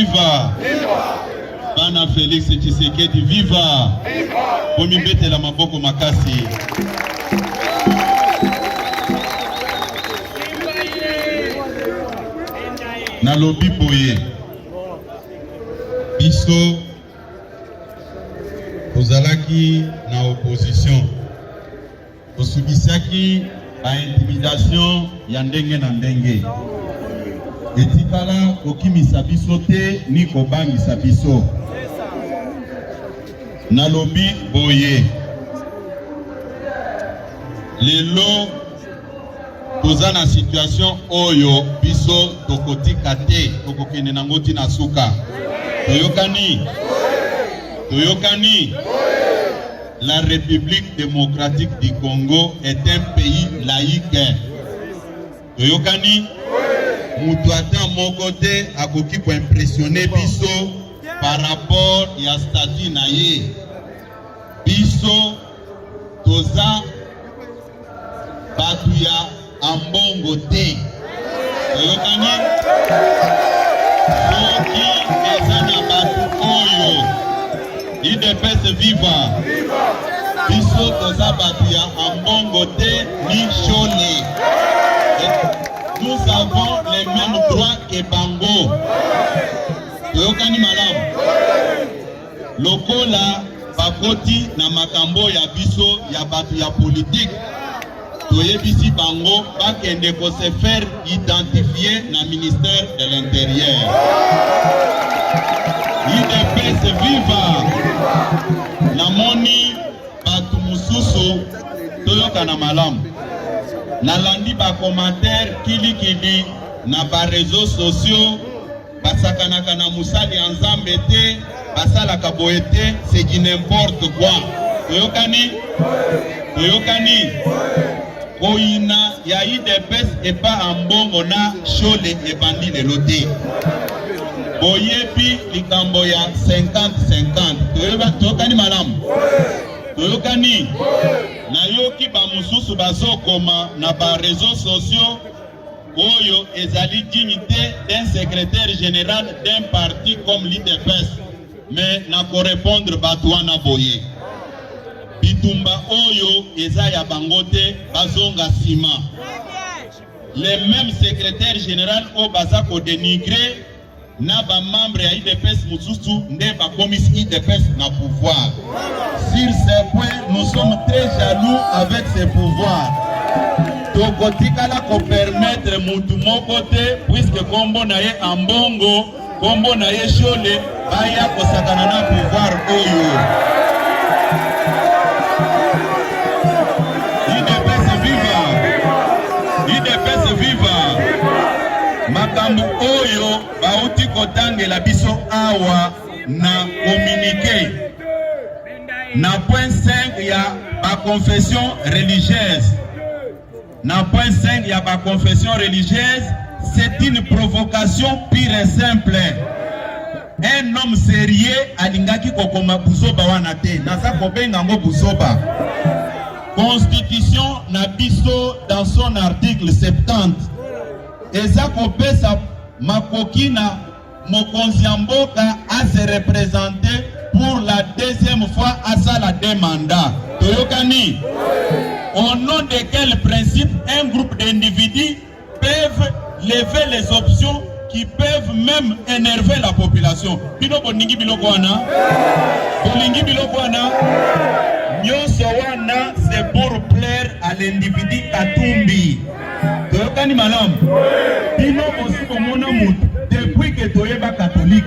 viva! Bana Félix Tshisekedi viva! Bomi bete la maboko makasi. Na lobi boye. Biso ozalaki na opposition. Osubisaki a intimidation ya ndenge na ndenge. Etikala kokimisa biso te ni kobangisa biso. Na lobi boye. Lelo toza na situation oyo biso tokotika te tokokende nango tina suka. Toyokani? Toyokani? La République démocratique du Congo est un pays laïque. Toyokani? Mutu ata moko te akoki ko impressionner biso par rapport ya statut na ye. Biso toza batu ya ambongo te. Toyokani? Soki eza na batu oyo IDPS viva. Biso toza batu ya ambongo te ni chole. Nous avons les mêmes droits que Bango. Toyokani malamu. Lokola bakoti na makambo ya biso ya batu ya politique. Toyebisi Bango bakende ko se faire identifier na ministère de l'Intérieur. IDPS viva. Namoni batu mususu toyokana malamu. Nalandi ba commentaire kili na ba réseaux sociaux basakanaka na musali ya Nzambe te basala kaboete c'est du n'importe quoi. Toyokani? Toyokani? Koina ya IDPS et pas ambongo na chole ebandi lelo te. Boyebi likambo ya 50-50. Toyokani malamu? Toyokani? Nayoki ba mususu bazokoma na ba réseaux sociaux oyo ezali dignité d'un secrétaire général d'un parti comme l'IDPS. Mais na ko répondre batwana boye. Bitumba oyo eza ya bangote bazonga sima. Les mêmes secrétaires général o bazako dénigrer na ba membre ya IDPS mususu nde ba komis IDPS na pouvoir. Sur ce point, nous sommes très jaloux avec ces pouvoirs. Tokotikala ko permettre mutu moko te puisque kombo na ye ambongo, kombo na ye chole baya kosakana na pouvoir oyo. IDPS viva. IDPS viva. Makambu oyo bauti kotangela biso awa na communiqué. Na point 5 ya ba confession religieuse. Na point 5 ya ba confession religieuse, c'est une provocation pure et simple. Un homme sérieux alingaki kokoma buzoba wana te. Nasa kobenga ngo buzoba. Constitution na biso dans son article 70. Eza kopesa makoki na mokonzi ya mboka a se représenter pour la deuxième fois à ça la demande. Toyokani? Au nom de quel principe un groupe d'individus peuvent lever les options qui peuvent même énerver la population? Bino boningi biloko wana? Boningi biloko wana? Nyonso wana c'est pour plaire à l'individu Katumbi. Toyokani malamu? Bino bosi komona mutu depuis que toyeba catholique.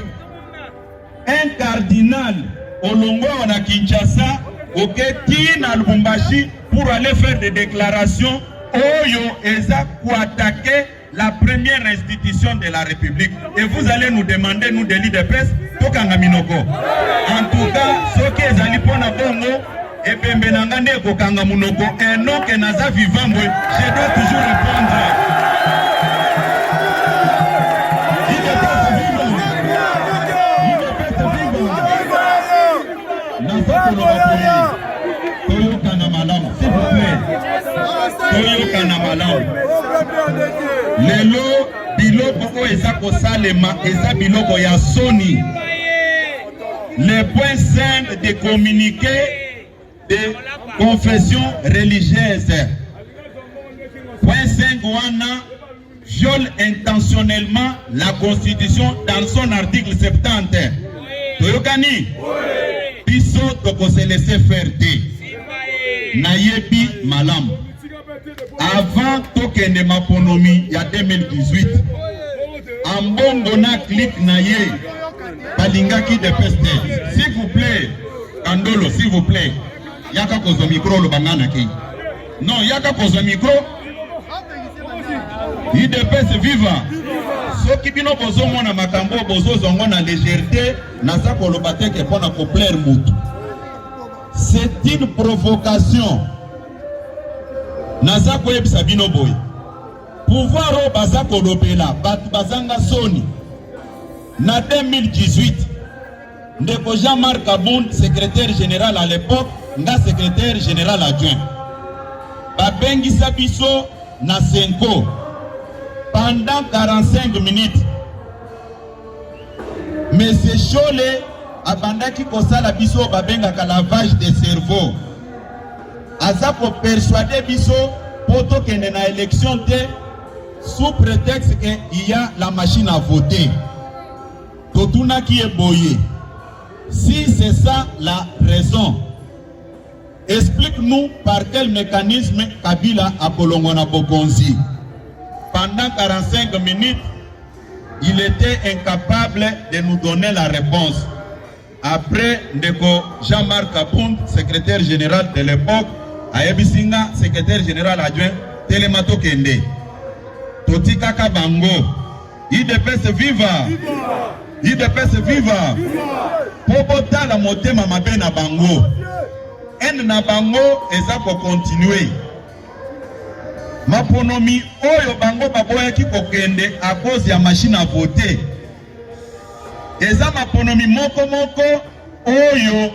Un cardinal Olongo na Kinshasa oketi na Lubumbashi pour aller faire des déclarations oyo eza pour attaquer la première institution de la République. Et vous allez nous demander, nous de l'IDPS, tokanga minoko. En tout cas, ce qui est allé pour na bongo et pembenangane kokanga munoko un nom que naza vivant, je dois toujours répondre. Toyokana malamu, s'il vous plaît. Toyokana malamu. Lelo biloko o eza kosalema eza biloko ya soni. Le point 5 de communiqué de confession religieuse. Point 5 wana viole intentionnellement la constitution dans son article 70. Toyokani? Biso toko se laisser faire te. Nayebi malam. Avant tokende maponomi ya 2018. Ambongo na clip na ye. Balingaki de peste. S'il vous plaît, Kandolo, s'il vous plaît. Yaka kozo micro lo bangana ki. Non, yaka kozo micro. IDPS viva. Soki bino bozo mona makambo bozo zongo na légèreté naza koloba te ke pona ko plaire mutu. C'est une provocation. Naza koyebisa bino boy. Pouvoir o baza kolobela batu bazanga soni. Na 2018, ndeko Jean-Marc Abound, secrétaire général à l'époque, nga secrétaire général adjoint. Babengi Sabiso na Senko. Pendant 45 minutes, Monsieur Chole abandaki kosala biso babenga ka lavage de cerveau. Aza ko persuader biso poto kende na élection te sous prétexte que il y a la machine à voter. Totuna qui est boyé. Si c'est ça la raison, explique-nous par quel mécanisme Kabila a kolongona Bokonzi. Pendant 45 minutes, il était incapable de nous donner la réponse. Après, Ndeko Jean-Marc Abound, secrétaire général de l'époque, Ayebisinga, secrétaire général adjoint, Telemato Kende. Totika Kabango, IDPS viva! IDPS viva! Popota la motema mabe na bango. En na bango, eza ko continuer. Maponomi oyo bango baboya ki kokende à cause ya machine à voter. Eza maponomi moko oyo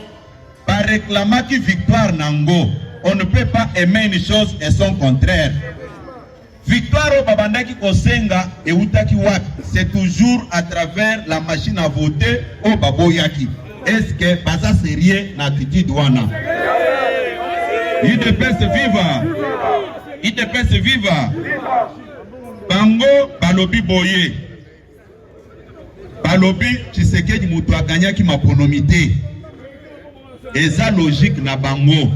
ba réclamaki victoire nango. On ne peut pas aimer une chose et son contraire. Victoire o babandaki kosenga e utaki wapi. C'est toujours à travers la machine à voter o baboyaki. Est-ce que baza sérieux na attitude wana? IDPS viva! IDPS viva! Bango balobi boye. Balobi Tshisekedi mutu aganyaki maponomité. Eza logique na bango.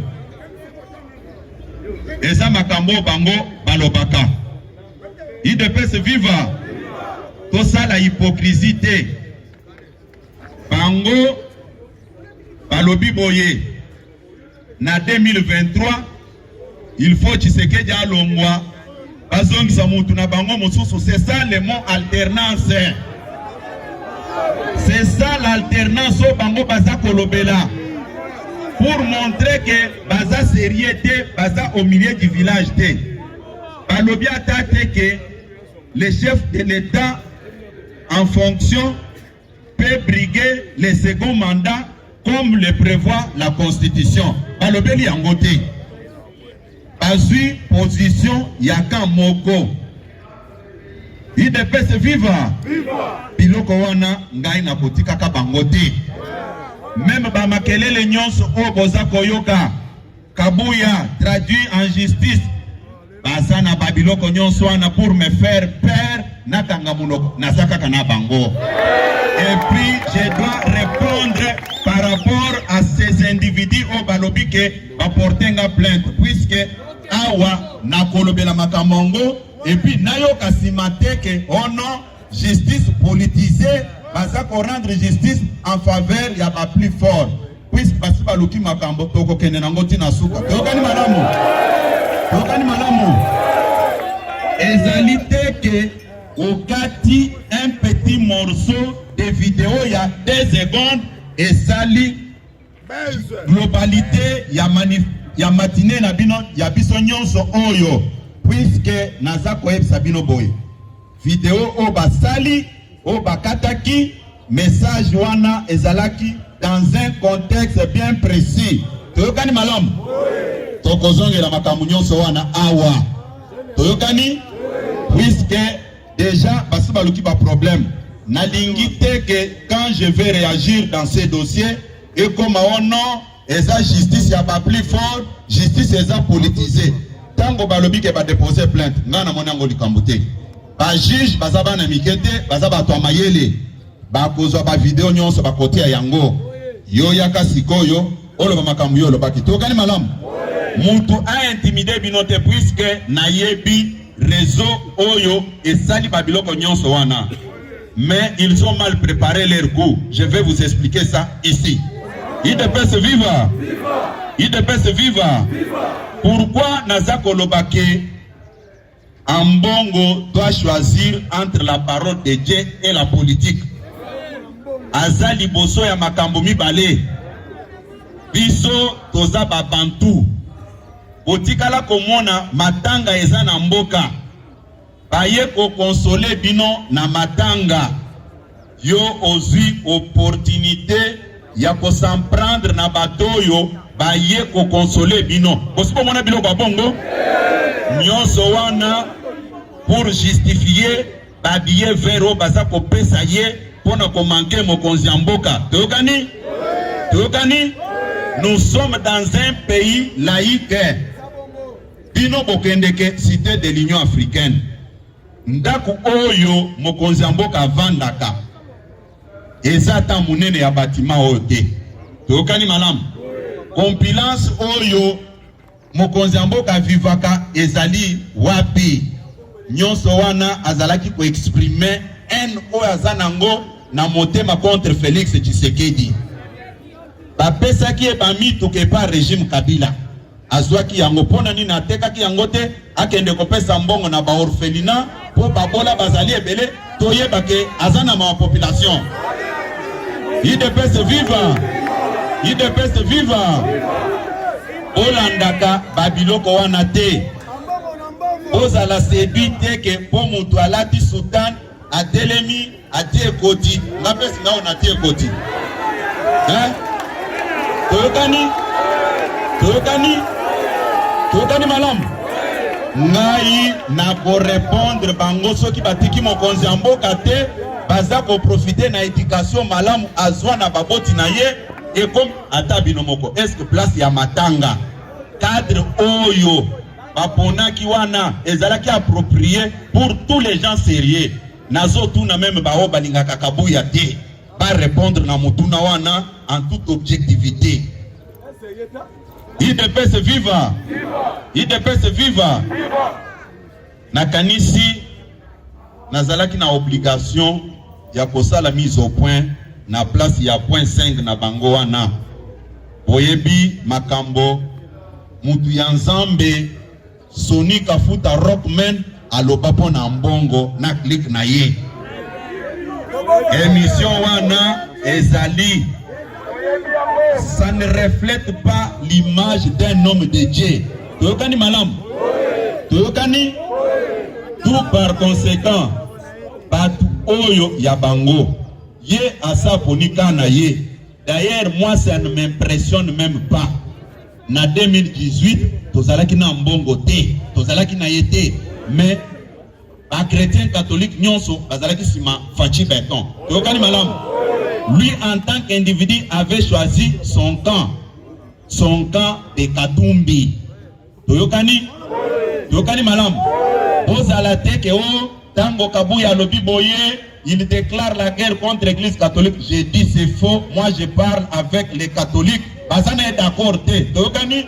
Eza makambo bango balobaka. IDPS viva! Tosa la hypocrisie. Bango balobi boye. Na 2023, il faut Tshisekedi alongwa. Bazongisa mutu na bango mosusu. C'est ça le mot alternance. C'est ça l'alternance au bango baza kolobela. Pour montrer que baza sérieux, baza au milieu du village. Balobi atate que le chef de l'État en fonction peut briguer le second mandat comme le prévoit la Constitution. Balobi li angote. Azui position yaka moko. IDPS viva! Biloko wana ngai na kotika ka bangote. Même ba makelele nyonso o boza koyoka. Kabuya traduit en justice. Bazana babiloko nyonso wana pour me faire peur na kangamunoko nazaka kana bango. Et puis je dois répondre par rapport à ces individus au balobi ke baportenga plainte puisque awa na kolobela makamongo et puis nayo kasimate ke ono justice politisée baza ko rendre justice en faveur ya ba plus fort puisque basi baluki makambo toko kene nango tina suka tokani malamu ezalité que okati un petit morceau de vidéo ya 2 secondes et sali globalité ya matinée na bino ya biso nyonso oyo puisque naza koyebisa bino boye vidéo o basali o bakataki message wana ezalaki dans un contexte bien précis. Toyokani malamu tokozongela makambo nyonso wana awa toyokani puisque déjà parce que ba problème na lingité que quand je vais réagir dans ces dossiers et comme non eza justice ya ba plus fort justice eza politisée tango balobi ke ba déposer plainte ngana monango likambote ba juge bazaba na mikete bazaba to mayele ba kozwa ba vidéo nyonso ba côté ya yango yo yaka sikoyo olo ba makambu yo lo baki to kani malamu mutu a intimidé binote puisque na yebi réseau oyo et sali babiloko nyonso wana. Mais ils ont mal préparé leur coup. Je vais vous expliquer ça ici. IDPS viva. IDPS viva. Pourquoi Nazako Lobake Ambongo doit choisir entre la parole de Dieu et la politique? Azali boso ya makambo mibale. Biso toza babantu. Botikala komona matanga eza na mboka. Baye ko consoler bino na matanga. Yo ozui opportunité ya ko s'en prendre na batoyo baye ko consoler bino. Bosipo mona bilo ba bongo. Nyonso wana pour justifier babiye vero baza ko pesa ye pona ko manquer mokonzi ya mboka. Tokani? Tokani? Nous sommes dans un pays laïque. Bino bokendeke cité de l'Union africaine. Ndaku oyo mokonzi mboka vandaka. Ezata munene ya batima ote. Tokani malamu. Compilance oyo mokonzi mboka vivaka ezali wapi. Nyonso wana azalaki ko exprimer en o azanango na motema contre Félix Tshisekedi. Bapesaki e bamitu ke pa régime Kabila. Azwaki yango pona nini atekaki yango te akende kopesa mbongo na ba orphelinat po babola bazali ebele toyeba ke azana ma population. IDPS viva. IDPS viva. Olandaka babiloko wana te. Ozala sebi te ke po mutu alati sultan atelemi atie koti ngapesi ngao na tie koti. Toyokani? Toyokani? Toyokani malam? Ngai na ko répondre bango soki batiki mokonzi mboka te baza ko profiter na éducation malamu azwa na baboti na ye et comme atabino moko. Est-ce que place ya matanga cadre oyo baponaki wana ezalaki approprié pour tous les gens sérieux? Nazo tuna même bao balingaka kabuya te. Pas répondre na mutuna wana en toute objectivité. IDPS viva. IDPS viva. Nakanisi nazalaki na obligation ya kosala mise au point na place ya point 5 na bango wana. Boyebi makambo mutu ya Nzambe Soni Kafuta Rockman alobapo na mbongo na click na ye. Émission wana ezali. Ça ne reflète pas l'image d'un homme de Dieu. Toyokani malam? Toyokani? Tout par conséquent, batu oyo ya bango. Ye asa ponika na ye. D'ailleurs, moi ça ne m'impressionne même pas. Na 2018, tozalaki na mbongo te, tozalaki na yete, mais un chrétien catholique nyonso bazalaki sima fachi beton. Toyokani malam? Lui en tant qu'individu avait choisi son camp de Katumbi. Toyokani? Toyokani malam? Bozala te ke o tango kabuya lobi boye, il déclare la guerre contre l'église catholique. J'ai dit c'est faux, moi je parle avec les catholiques. Bazana est d'accord te. Toyokani?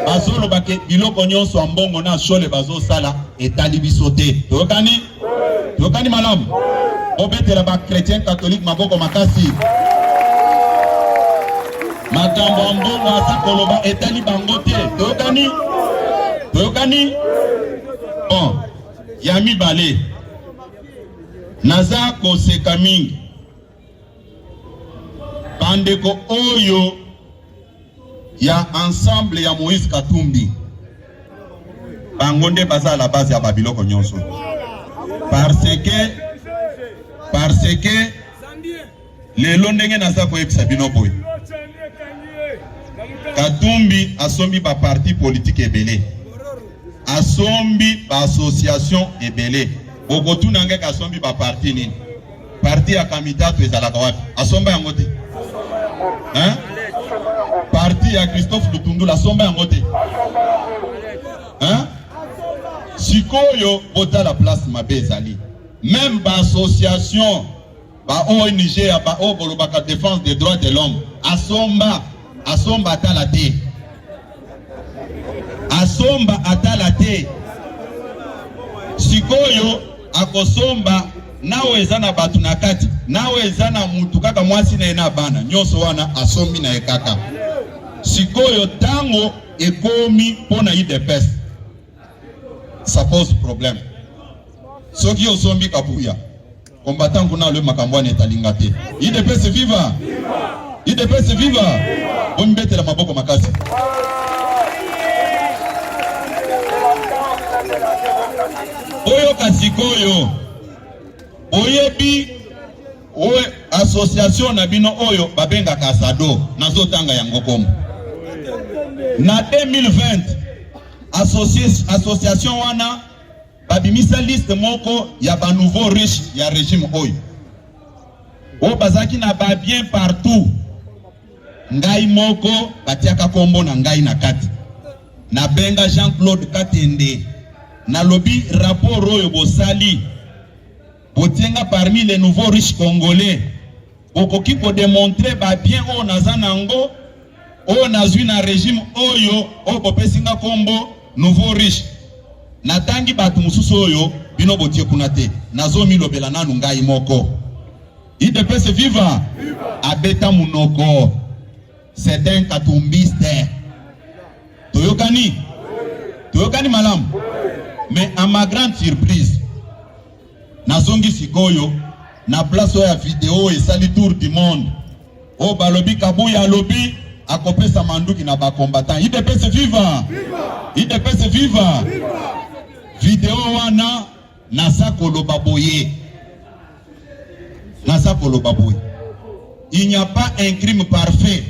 Bazolo bake biloko nyonso ambongo na shole bazo sala etali bisote. Toyokani? Toyokani malam? Obetela ba chrétien catholique maboko makasi. Makambo mbongo asa koloba etali bango te. Toyokani? Toyokani? Bon, yami bale. Naza koseka mingi. Bandeko oyo ya ensemble ya Moïse Katumbi. Bangonde baza à la base ya babiloko nyonso. Parce que lelo ndenge naza ko yebisa bino boy. Katumbi asombi ba parti politique ebele. Asombi ba association ebele. Bogotu nange kasombi ba parti nini? Parti ya Kamitatu ezalaka wapi? Asomba yango te. Hein? Parti ya Christophe Lutundu la somba yango te. Hein? Sikoyo bota la place mabe ezali. Même ba association ba ONG ba Obolobaka défense des droits de l'homme asomba atala te. Asomba atala te. Sikoyo akosomba nawe ezana batu na kati, nawe ezana mutu kaka mwasi na ena bana nyonso wana asombi na ekaka. Sikoyo tango ekomi pona IDPS ça pose problème. Soki osombi kabuya combattant kuna le makambo na etalinga te. IDPS viva! IDPS viva! Ombete la maboko makasi. Oyo kasikoyo oyebi oye association na bino oyo babenga kasado nazotanga yango komo na 2020 association wana babimisa liste moko ya ba nouveau riche ya régime oyo o bazaki na ba bien partout ngai moko batiaka kombo na ngai na kati na benga Jean-Claude Katende na lobby rapport oyo bosali botienga parmi les nouveaux riches congolais okoki ko démontrer ba bien o nazanango o nazwi na régime oyo o bopesinga kombo nouveau riche natangi batu mususu oyo bino botie kuna te nazomi lobela nanu ngai moko IDPS viva abeta munoko c'est un katumbiste toyokani malam mais à ma grande surprise nazongi sikoyo na place ya vidéo et sali tour du monde o balobi kabuya lobi akopesa manduki na ba combattant IDPS viva IDPS viva vidéo wana nasakolo baboye il n'y a pas un crime parfait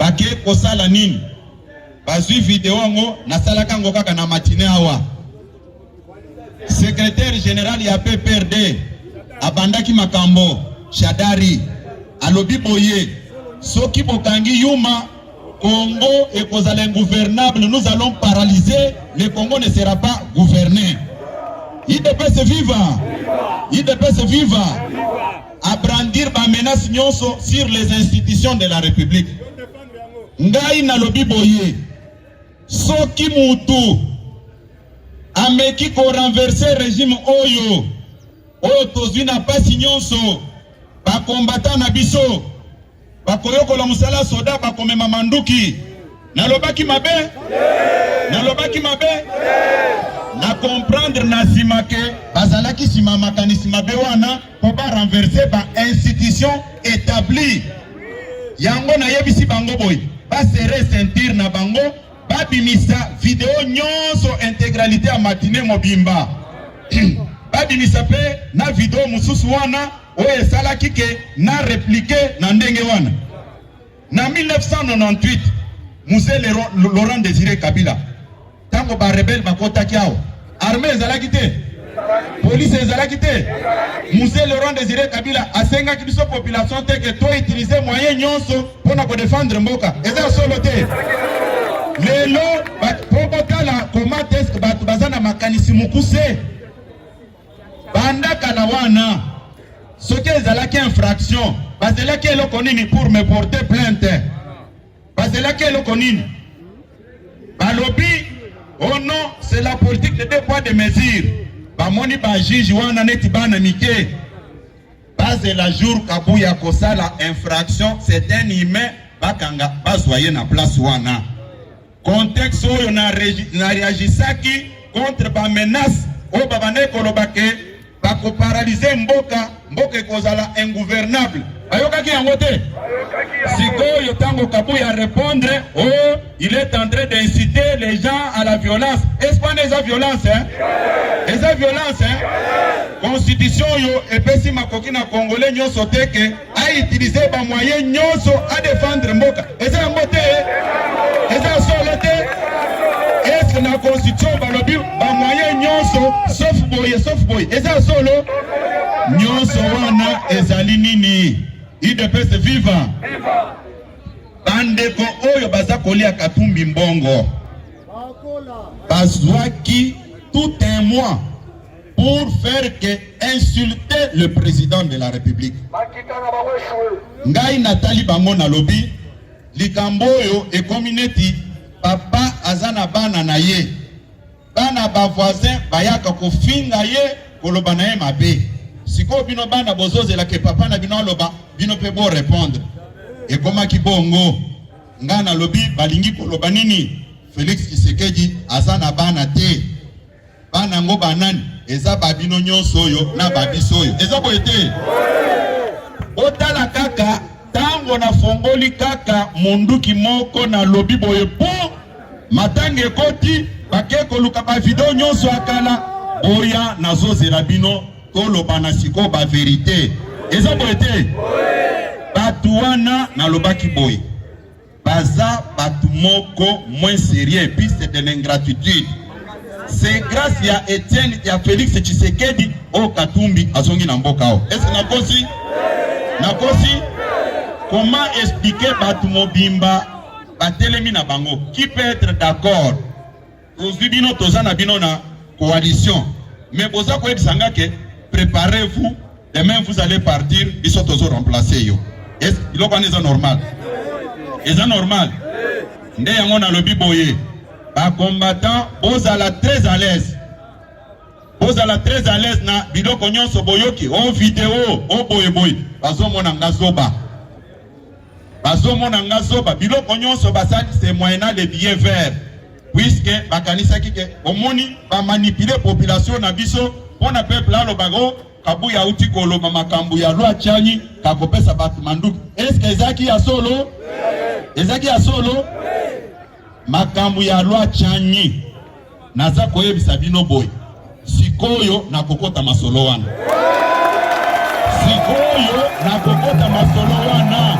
bake kosala nini bazwi vidéo ngo nasalaka ngo kaka na matinée awa secrétaire général ya PPRD abandaki makambo Shadari alobi boye soki bokangi yuma Congo et kozala ingouvernable, nous allons paralyser, le Congo ne sera pas gouverné. IDPS viva! IDPS viva! À brandir ma menace nyonso sur les institutions de la République. Ngai na lobi boye. Soki mutu ameki ko renverser régime oyo. Oyo tozwi na pasi nyonso. Ba combattant na biso. Bakoyoko la musala soda bakomema manduki. Nalobaki mabe? Nalobaki mabe? Na comprendre na simake bazalaki sima makanisi mabe wana po ba renverser ba institution établie. Yango na yebisi bango boy. Ba serrer sentir na bango ba bimisa vidéo nyonso intégralité à matinée mobimba. Ba bimisa pe na vidéo mususu wana oye salaki ke na répliquer na ndenge wana. Na 1998, Moussé Laurent Désiré Kabila, tango ba rebelle bakota kiao, armée ezalaki te, police ezalaki te. Moussé Laurent Désiré Kabila asenga kibiso population te que toi utiliser moyen nyonso pona ko défendre mboka. Eza solo te. Lelo popota la comment est-ce que batu bazana makanisi mukuse. Banda kala wana. Ce qui est là qui infraction, parce que là qui est le connu pour me porter plainte, parce que là qui est le connu, balobi, oh non, c'est la politique de 2 poids 2 mesures. Bamoni ba juge wana neti bana mike, parce que la jour kabuya kosa la infraction, c'est un humain bakanga bazwaye na place wana. Contexte oyo na réagisaki contre ba menace o babane kolobake. Bako paralyser mboka ekozala ingouvernable. Ayokaki yango te. Sikoyo tango kabuya répondre, oh, il est en train d'inciter les gens à la violence. Est-ce pas des violence hein? Des violence hein? Constitution yo epesi makoki na congolais nyonso teke a utiliser ba moyens nyonso à défendre mboka. Eza yango te. Eza solo te. Est-ce que la constitution balobi ba moyens nyonso sauf boye boye sauf boye eza solo nyonso wana ezali nini UDPS viva bandeko oyo baza kolia Katumbi mbongo bazwaki tout un mois pour faire que insulter le président de la République. Ngai Nathalie bango na lobi likambo oyo ekomineti papa azana bana na ye bana ba voisin bayaka kofinga ye koloba na ye mabe siko bino bana bozozela ke papa na bino loba bino pe bo répondre ekomaki bongo nga na lobi balingi koloba nini Félix Tshisekedi azana bana te bana ngo banani eza babino nyonso oyo na babiso oyo eza boyete otala kaka tango na fongoli kaka munduki moko na lobi boye po matange koti bakeko luka ba video nyonso akala oya nazozela bino koloba na siko ba vérité eza boyete batu wana na lobaki boye baza batu moko moins sérieux puis c'est de l'ingratitude. C'est grâce à Etienne et à Félix Tshisekedi au Katumbi azongi na mboka o. Est-ce que nakosi? Nakosi? Comment expliquer batu mobimba batelemi na bango? Qui peut être d'accord? Aujourd'hui bino tozana bino na coalition. Mais boza ko ebisanga ke préparez-vous, demain vous allez partir, biso tozo remplacer yo. Est-ce que c'est normal? Est-ce normal? Nde yango na lobi boye. Ba combattant bozala très à l'aise. Bozala très à l'aise na biloko nyonso boyoki o vidéo o boye boye. Bazomona ngazoba. Bazomona ngazoba biloko nyonso basali c'est moyennant les billets verts. Puisque bakanisa kike omoni ba manipuler population na biso pona peuple alo bago kabuya uti koloma makambu ya lwa chanyi kakopesa batu manduki. Est-ce que ezaki ya solo? Ezaki ya solo? Makambu ya lwa chanyi naza koyebisa bino boy sikoyo na kokota masolo wana sikoyo na kokota masolo wana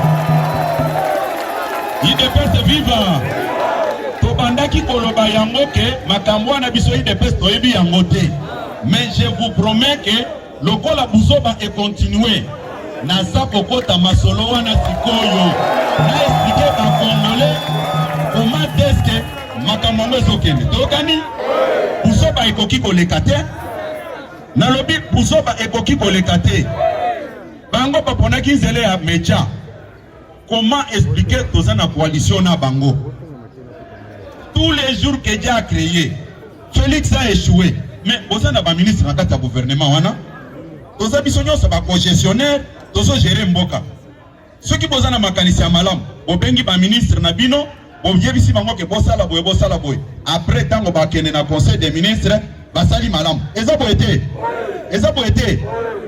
UDPS viva tobandaki koloba yango ke makambu wana biso UDPS toyebi yango te mais je vous promets que lokola buzoba et continuer naza kokota masolo wana sikoyo na expliquer ba congolais comment est-ce que makambo ezokende tokani buzoba ekoki koleka te nalobi buzoba ekoki koleka te bango baponaki nzele ya mecha comment expliquer toza na coalition na bango tous les jours que Dieu a créé Félix a échoué mais boza na ba ministre na kati ya gouvernement wana toza biso nyonso ba co-gestionnaire tozo gérer mboka soki boza na makanisi ya malamu bobengi ba ministre na bino bobiyebisi bango ke bosala boye après tango bakende na conseil des ministres basali malamu eza boye te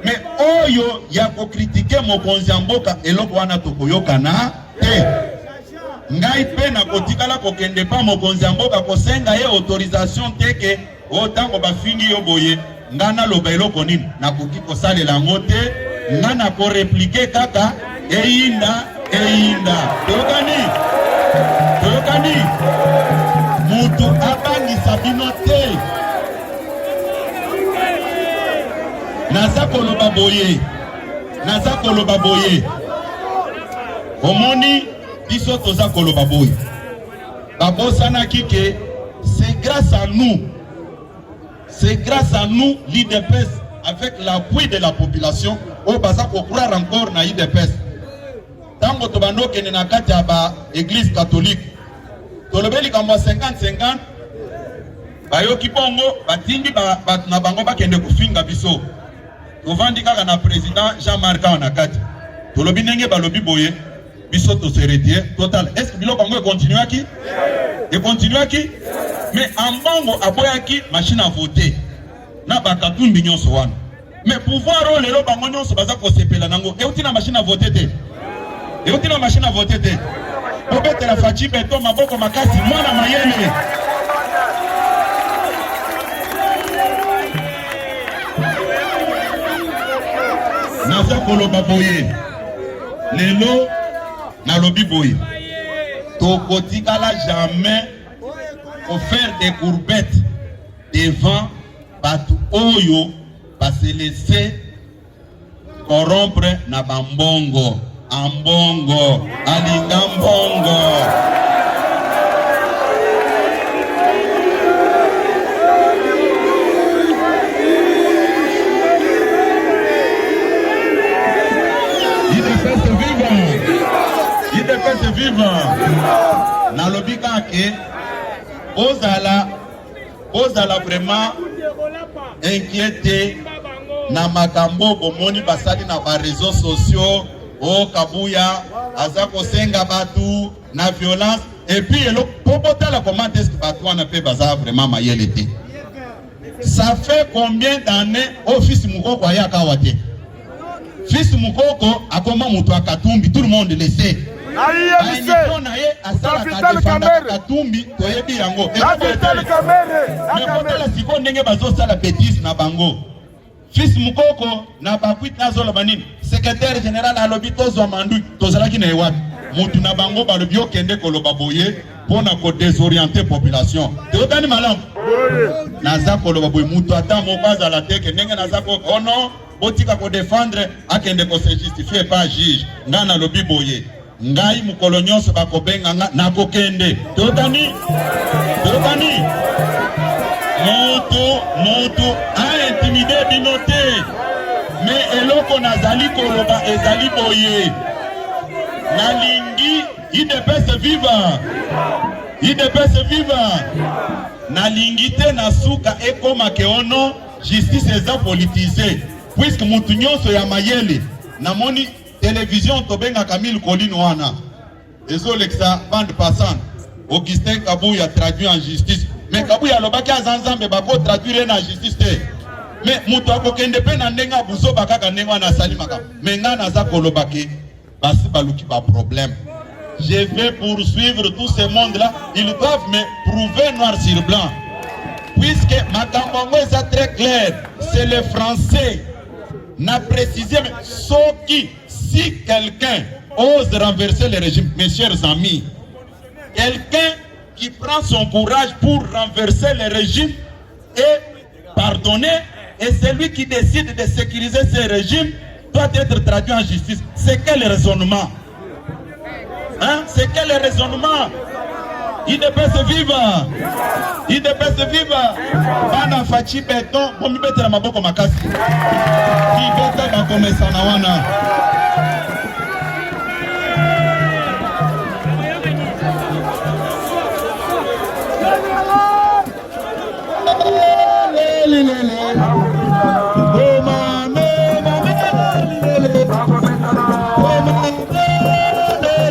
mais oyo ya ko critiquer mokonzi ya mboka eloko wana tokoyokana te ngai pe na kotikala kokende pa mokonzi ya mboka kosenga ye autorisation te ke o tango bafingi yo boye ngana loba eloko nini na koki kosalela yango te ngana ko répliquer kaka eyinda Tokani mutu abangisa bino te naza koloba boye omoni biso toza koloba boye babosanaki ke c'est grâce à nous l'UDPS avec l'appui de la population o baza ko croire encore na UDPS tango tobando kene na kati ya ba église catholique tolobeli kamba 50-50 bayoki bongo batindi bat na bango bakende kufinga biso tovandi kaka na président Jean-Marc na kati tolobi ndenge balobi boye biso to se retirer total est-ce que biloko bango continuaki mais ambongo aboyaki machine à voter na bakatumbi nyonso wana mais pouvoir o lelo bango nyonso baza kosepela nango euti na machine à voter te euti na machine à voter te obetela faci beto maboko makasi mwana mayele naza koloba boye lelo na lobi boye tokotikala jamais pour faire des courbettes devant batu oyo se laisser corrompre na bambongo ambongo alinga mbongo. IDPS viva na lobika ke ozala vraiment inquiété na makambo bomoni basali na ba réseaux sociaux o Kabuya aza kosenga batu na violence et puis elo popotala comment est-ce que batu wana pe baza vraiment mayele te. Ça fait combien d'années office Mukoko ayaka wate? Fils Mukoko akoma mutu akatumbi, tout le monde le sait. Katumbi toyebi yango. Mais potala siko ndenge bazo sala bêtise na bango. Fils Mukoko na bakwit na zolo banini. Secrétaire général alobi tozwa mandu tozalaki na ewapi. Mutu na bango balobi okende koloba boye pona ko désorienter population. Tokani malamu. Naza koloba boye mutu ata mobaza la teke ndenge naza ko ono botika ko défendre akende ko se justifier pas juge. Ngana lobi boye. Ngai mukolo nyonso bakobenga nga nakokende. Tokani Moto a intimidé binoté. Mais eloko nazali koloba ezali boye. Nalingi IDPS viva. IDPS viva. Nalingi te nasuka ekoma keono justice eza politisée. Puisque mutu nyonso ya mayele namoni télévision tobenga Camille Colline wana. Désolé que ça bande passante. Augustin Kabuya traduit en justice. Mais Kabuya lobaki azanzambe bako traduire en justice te. Mais mutu akokende pe na ndenga buzo bakaka ndenga na salimaka. Mais nga naza kolobaki basi baluki ba problème. Je vais poursuivre tout ce monde là, ils doivent me prouver noir sur blanc. Puisque makambo est très clair, c'est le français n'a précisé mais si quelqu'un ose renverser le régime, mes chers amis, quelqu'un qui prend son courage pour renverser le régime et pardonner, et celui qui décide de sécuriser ce régime doit être traduit en justice. C'est quel raisonnement? Hein? C'est quel raisonnement? IDPS viva! IDPS viva! Bana fachi beton, bomi bete na maboko makasi. Ki beta bakomesa na wana.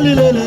Lele